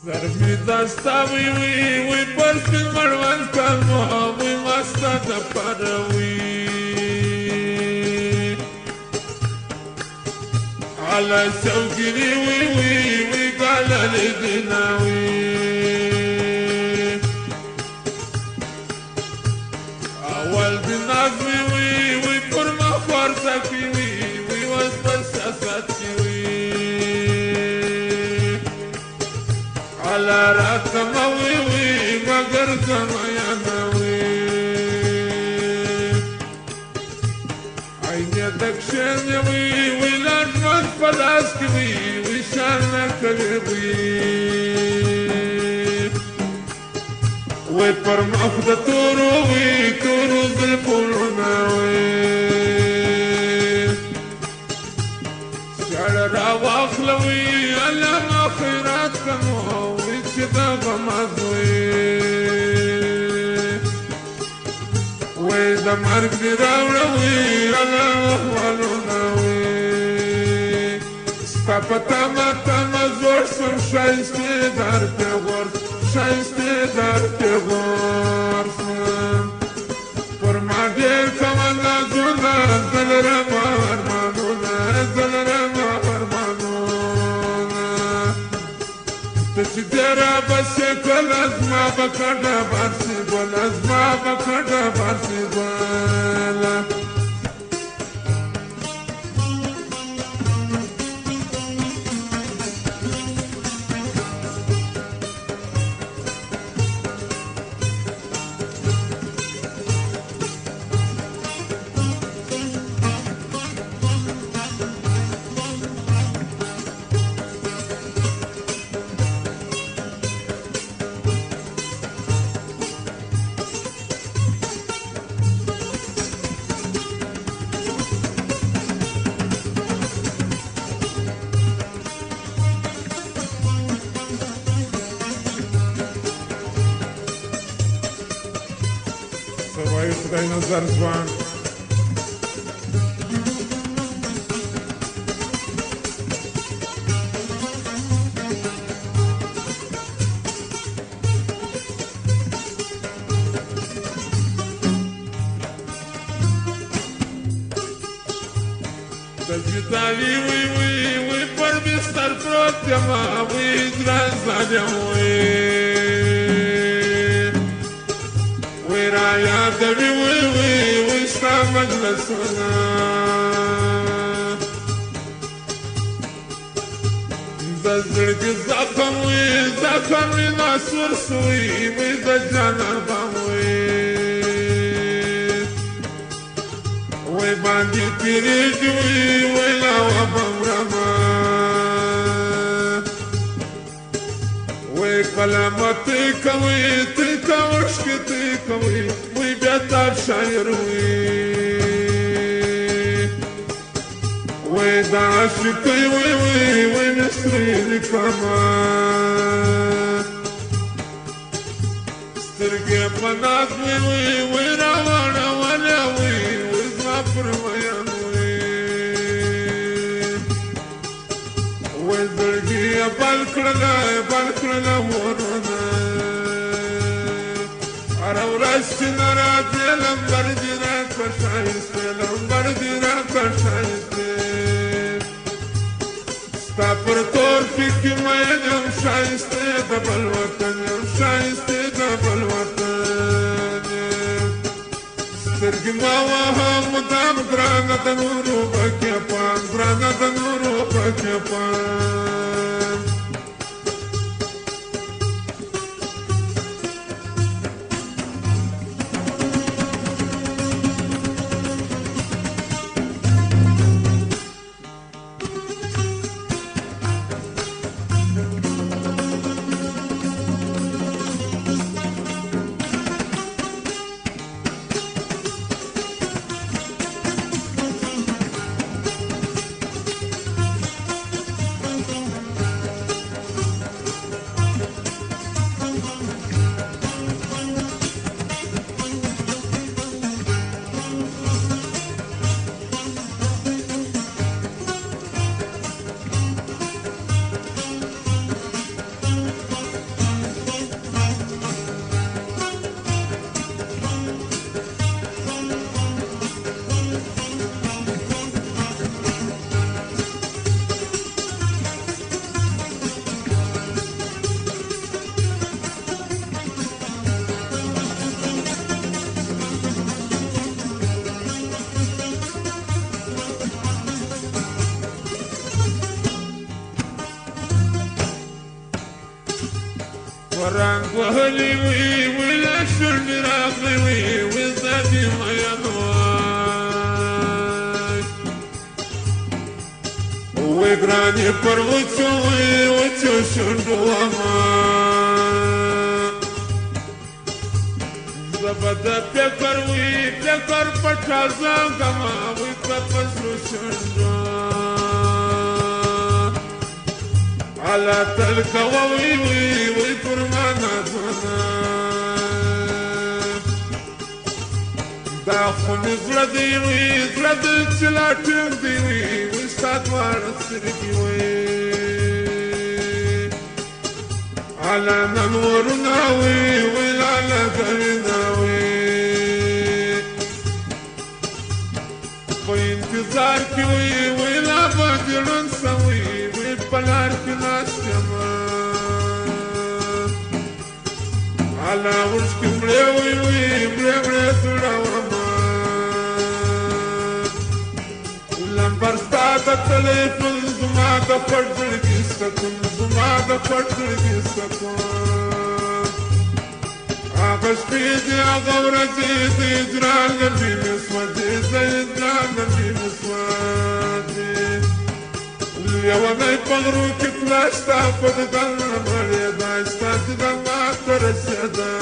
زربي دستا وي برسل مروان كلمة وي مستا دبروي على سوقي وي قال لدناوي أول بنظمي وي برما فرسك وي وسط ساساتي على رقم وي مگر كما وي عيني دكشن وي لازمت فلاسك وي شانك وي برمخ د تورو زلفونا وي شعر راواخلوي على خيرات كمو ويشدا غمازوي وإذا مرق راوي على أحوالنا وي سكابتا ما زور سن شايستي دار تغور شايستي دار تغور فرما دير كمان نازونا زلرما أرمانونا زلرما تشديرا بس كل أزمة بكرة برسي بول أزمة بكرة برسي بول سوای خدای نظر ځوان دجدالي وي پر بستر پروت يما وي درازانه وي رايا دبي وي ستا مجلسنا دزرق زخم وي ناصر سوي وي دجانا بوي وي باندي تريد وي لا وبمرما وي كلامتك وي تكوشكتك وي بيتاب شاير وي دعشكي وي نسري كمان سترقي بنات وي روانا وانا وي زافر ويان وي زرقي بالكرنا ورونا أرو رشنا راجي لمبردنا كشايستي ستافر طور فيك ما ينم شايستي دبل وطن سترقي ما وهم مدام برانا تنورو بكيبان وران وهلي وي ولا شرد راقي وي وزادي ما يضواي ويقراني بروتو وي وتو شرد وما زبدا بيكر وي بيكر بتازان كما وي بفسر شرد على تلك وي وي وي فرمانا زنا داخل زردي وي زردي تلاتين دي وي وستات وارسلكي وي على نورنا وي ولا لقينا وي في انتظارك وي ولا بدر نسوي بلارك ناس كمان على وشك ملوي وي ملوي ثرى ومان ولما ارتعد التليفون زماد فرد رقيستكم زماد فرد رقيستكم عقش بيدي عغورة زيدي جران قلبي مسودي زي جران قلبي مسودي اليوم يبغروك تلاشتا فدقنا مريضا اشتاق دقنا ترشدا